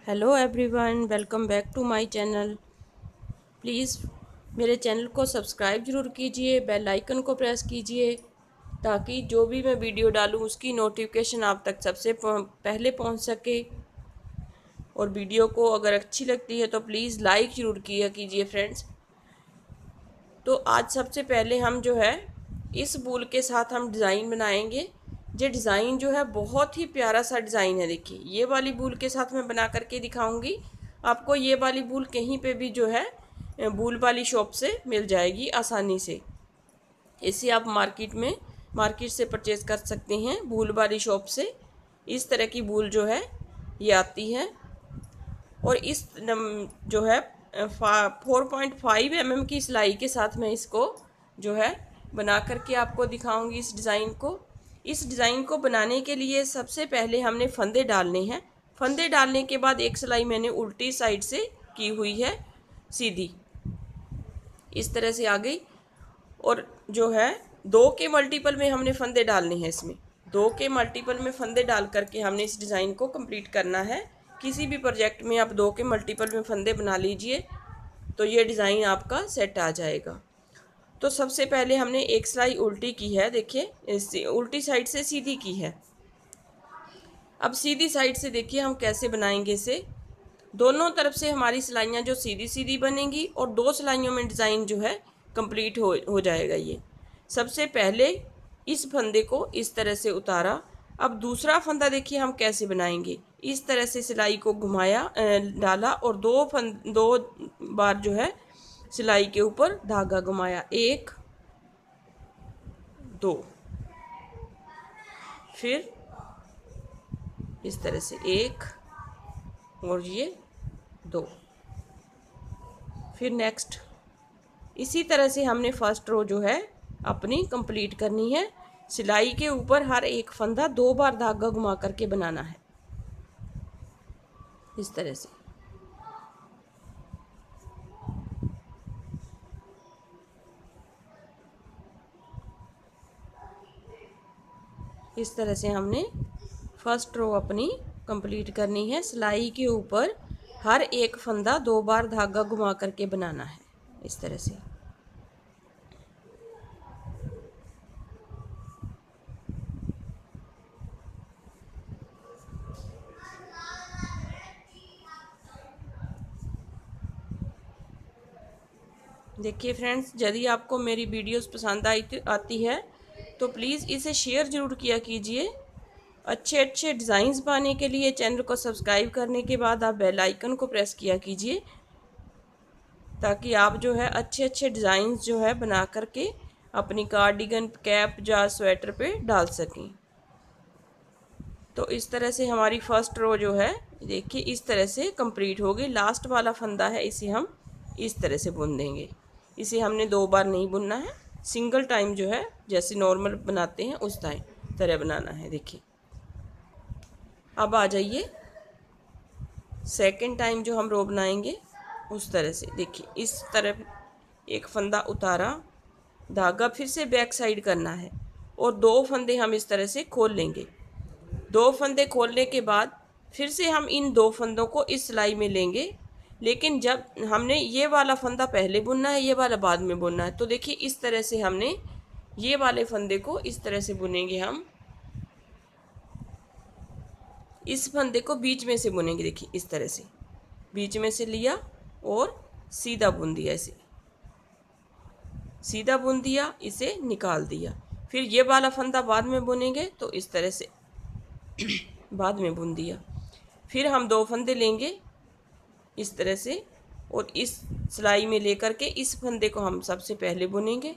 Hello everyone, welcome back to my channel. Please मेरे channel को subscribe ज़रूर कीजिए, बेल आइकन को प्रेस कीजिए ताकि जो भी मैं वीडियो डालूं उसकी नोटिफिकेशन आप तक सबसे पहले पहुंच सके। और वीडियो को अगर अच्छी लगती है तो प्लीज़ लाइक ज़रूर किया कीजिए फ्रेंड्स। तो आज सबसे पहले हम जो है इस वूल के साथ हम डिज़ाइन बनाएंगे। ये डिज़ाइन जो है बहुत ही प्यारा सा डिज़ाइन है। देखिए, ये वाली वूल के साथ मैं बना करके दिखाऊंगी आपको। ये वाली वूल कहीं पे भी जो है वूल वाली शॉप से मिल जाएगी आसानी से। इसे आप मार्केट से परचेज़ कर सकते हैं वूल वाली शॉप से। इस तरह की वूल जो है ये आती है। और इस जो है 4.5 mm की सिलाई के साथ मैं इसको जो है बना करके आपको दिखाऊंगी इस डिज़ाइन को। इस डिज़ाइन को बनाने के लिए सबसे पहले हमने फंदे डालने हैं। फंदे डालने के बाद एक सिलाई मैंने उल्टी साइड से की हुई है, सीधी इस तरह से आ गई। और जो है 2 के मल्टीपल में हमने फंदे डालने हैं। इसमें 2 के मल्टीपल में फंदे डाल करके हमने इस डिज़ाइन को कंप्लीट करना है। किसी भी प्रोजेक्ट में आप 2 के मल्टीपल में फंदे बना लीजिए तो ये डिज़ाइन आपका सेट आ जाएगा। तो सबसे पहले हमने एक सिलाई उल्टी की है, देखिए उल्टी साइड से सीधी की है। अब सीधी साइड से देखिए हम कैसे बनाएंगे इसे। दोनों तरफ से हमारी सिलाइयाँ जो सीधी सीधी बनेंगी और 2 सिलाइयों में डिज़ाइन जो है कंप्लीट हो जाएगा। ये सबसे पहले इस फंदे को इस तरह से उतारा। अब दूसरा फंदा देखिए हम कैसे बनाएंगे। इस तरह से सिलाई को घुमाया, डाला और 2 बार जो है सिलाई के ऊपर धागा घुमाया, 1 2, फिर इस तरह से 1 और ये 2, फिर नेक्स्ट। इसी तरह से हमने फर्स्ट रो जो है अपनी कंप्लीट करनी है। सिलाई के ऊपर हर एक फंदा 2 बार धागा घुमा करके बनाना है, इस तरह से। इस तरह से हमने फर्स्ट रो अपनी कंप्लीट करनी है। सिलाई के ऊपर हर एक फंदा 2 बार धागा घुमा करके बनाना है, इस तरह से। देखिए फ्रेंड्स, यदि आपको मेरी वीडियोस पसंद आती है तो प्लीज़ इसे शेयर ज़रूर किया कीजिए। अच्छे अच्छे डिज़ाइंस पाने के लिए चैनल को सब्सक्राइब करने के बाद आप बेल आइकन को प्रेस किया कीजिए ताकि आप जो है अच्छे अच्छे डिज़ाइंस जो है बना करके अपनी कार्डिगन, कैप या स्वेटर पे डाल सकें। तो इस तरह से हमारी फर्स्ट रो जो है देखिए इस तरह से कंप्लीट हो गई। लास्ट वाला फंदा है, इसे हम इस तरह से बुन देंगे। इसे हमने 2 बार नहीं बुनना है, सिंगल टाइम जो है जैसे नॉर्मल बनाते हैं उस तरह बनाना है। देखिए, अब आ जाइए सेकंड टाइम जो हम रो बनाएंगे उस तरह से। देखिए, इस तरफ एक फंदा उतारा, धागा फिर से बैक साइड करना है और 2 फंदे हम इस तरह से खोल लेंगे। 2 फंदे खोलने के बाद फिर से हम इन 2 फंदों को इस सिलाई में लेंगे, लेकिन जब हमने ये वाला फंदा पहले बुनना है, ये वाला बाद में बुनना है। तो देखिए इस तरह से हमने ये वाले फंदे को इस तरह से बुनेंगे। हम इस फंदे को बीच में से बुनेंगे। देखिए इस तरह से बीच में से लिया और सीधा बुन दिया, इसे सीधा बुन दिया, इसे निकाल दिया। फिर ये वाला फंदा बाद में बुनेंगे तो इस तरह से बाद में बुन दिया। फिर हम 2 फंदे लेंगे इस तरह से और इस सिलाई में लेकर के इस फंदे को हम सबसे पहले बुनेंगे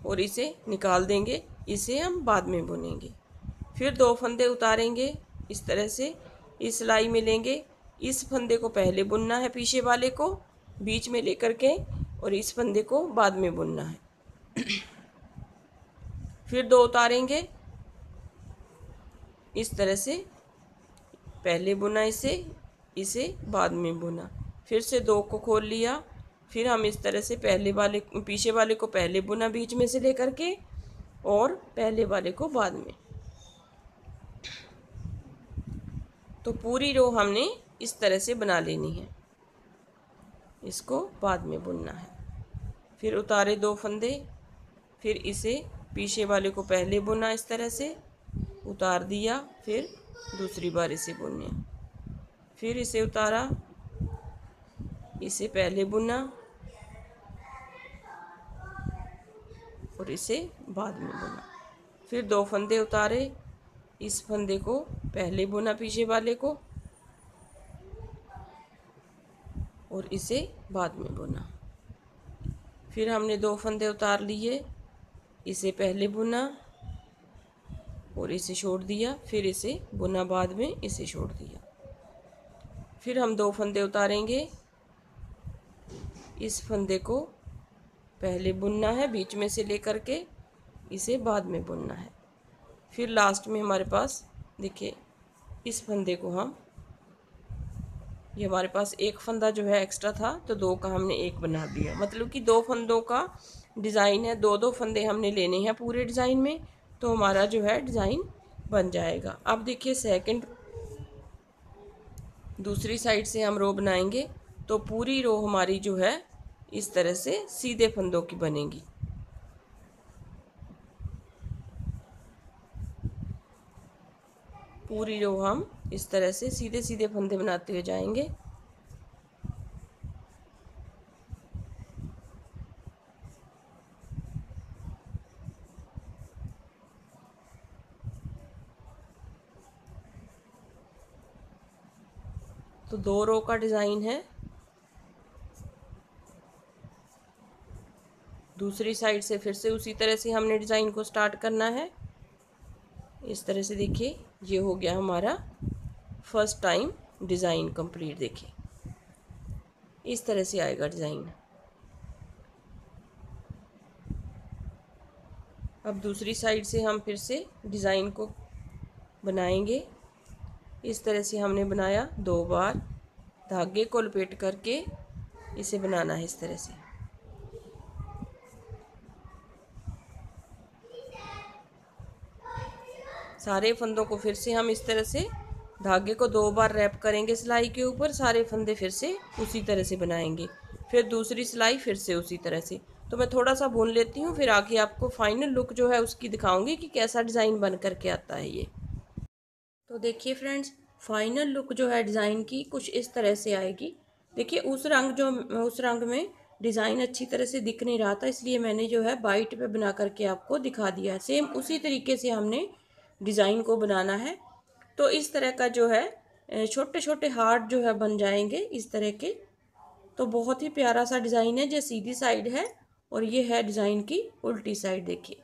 और इसे निकाल देंगे, इसे हम बाद में बुनेंगे। फिर 2 फंदे उतारेंगे इस तरह से, इस सिलाई में लेंगे, इस फंदे को पहले बुनना है, पीछे वाले को बीच में लेकर के, और इस फंदे को बाद में बुनना है। फिर 2 उतारेंगे इस तरह से, पहले बुना इसे बाद में बुना। फिर से 2 को खोल लिया, फिर हम इस तरह से पीछे वाले को पहले बुना बीच में से लेकर के और पहले वाले को बाद में। तो पूरी रो हमने इस तरह से बना लेनी है, इसको बाद में बुनना है। फिर उतारे 2 फंदे, फिर इसे पीछे वाले को पहले बुना, इस तरह से उतार दिया, फिर दूसरी बार इसे बुने, फिर इसे उतारा, इसे पहले बुना और इसे बाद में बुना। फिर 2 फंदे उतारे, इस फंदे को पहले बुना पीछे वाले को और इसे बाद में बुना। फिर हमने 2 फंदे उतार लिए, इसे पहले बुना और इसे छोड़ दिया, फिर इसे बुना बाद में, इसे छोड़ दिया। फिर हम 2 फंदे उतारेंगे, इस फंदे को पहले बुनना है बीच में से लेकर के, इसे बाद में बुनना है। फिर लास्ट में हमारे पास देखिए, इस फंदे को हम, ये हमारे पास एक फंदा जो है एक्स्ट्रा था, तो 2 का हमने 1 बना दिया, मतलब कि 2 फंदों का डिज़ाइन है, 2-2 फंदे हमने लेने हैं पूरे डिज़ाइन में, तो हमारा जो है डिज़ाइन बन जाएगा। अब देखिए सेकंड, दूसरी साइड से हम रो बनाएंगे, तो पूरी रो हमारी जो है इस तरह से सीधे फंदों की बनेगी। पूरी रो हम इस तरह से सीधे सीधे फंदे बनाते हुए जाएंगे। तो 2 रो का डिज़ाइन है। दूसरी साइड से फिर से उसी तरह से हमने डिज़ाइन को स्टार्ट करना है। इस तरह से देखिए, ये हो गया हमारा फर्स्ट टाइम डिज़ाइन कंप्लीट। देखिए इस तरह से आएगा डिज़ाइन। अब दूसरी साइड से हम फिर से डिज़ाइन को बनाएंगे। इस तरह से हमने बनाया 2 बार, धागे को लपेट करके इसे बनाना है इस तरह से। सारे फंदों को फिर से हम इस तरह से धागे को 2 बार रैप करेंगे सिलाई के ऊपर, सारे फंदे फिर से उसी तरह से बनाएंगे, फिर दूसरी सिलाई फिर से उसी तरह से। तो मैं थोड़ा सा बुन लेती हूँ, फिर आगे आपको फाइनल लुक जो है उसकी दिखाऊंगी कि कैसा डिज़ाइन बन करके आता है ये। तो देखिए फ्रेंड्स, फाइनल लुक जो है डिज़ाइन की कुछ इस तरह से आएगी। देखिए उस रंग में डिज़ाइन अच्छी तरह से दिख नहीं रहा था, इसलिए मैंने जो है वाइट पे बना करके आपको दिखा दिया है। सेम उसी तरीके से हमने डिज़ाइन को बनाना है। तो इस तरह का जो है छोटे छोटे हार्ट जो है बन जाएंगे इस तरह के। तो बहुत ही प्यारा सा डिज़ाइन है, जो सीधी साइड है और ये है डिज़ाइन की उल्टी साइड। देखिए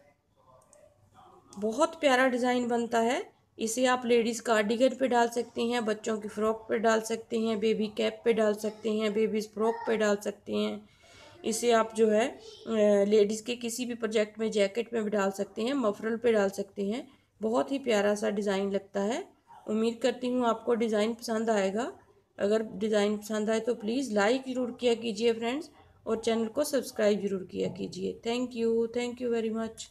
बहुत प्यारा डिज़ाइन बनता है। इसे आप लेडीज़ कार्डिगन पे डाल सकती हैं, बच्चों की फ़्रॉक पे डाल सकते हैं, बेबी कैप पे डाल सकते हैं, बेबीज़ फ्रॉक पे डाल सकते हैं। इसे आप जो है लेडीज़ के किसी भी प्रोजेक्ट में, जैकेट में भी डाल सकते हैं, मफरल पे डाल सकते हैं। बहुत ही प्यारा सा डिज़ाइन लगता है। उम्मीद करती हूँ आपको डिज़ाइन पसंद आएगा। अगर डिज़ाइन पसंद आए तो प्लीज़ लाइक ज़रूर किया कीजिए फ्रेंड्स, और चैनल को सब्सक्राइब ज़रूर किया कीजिए। Thank you very much.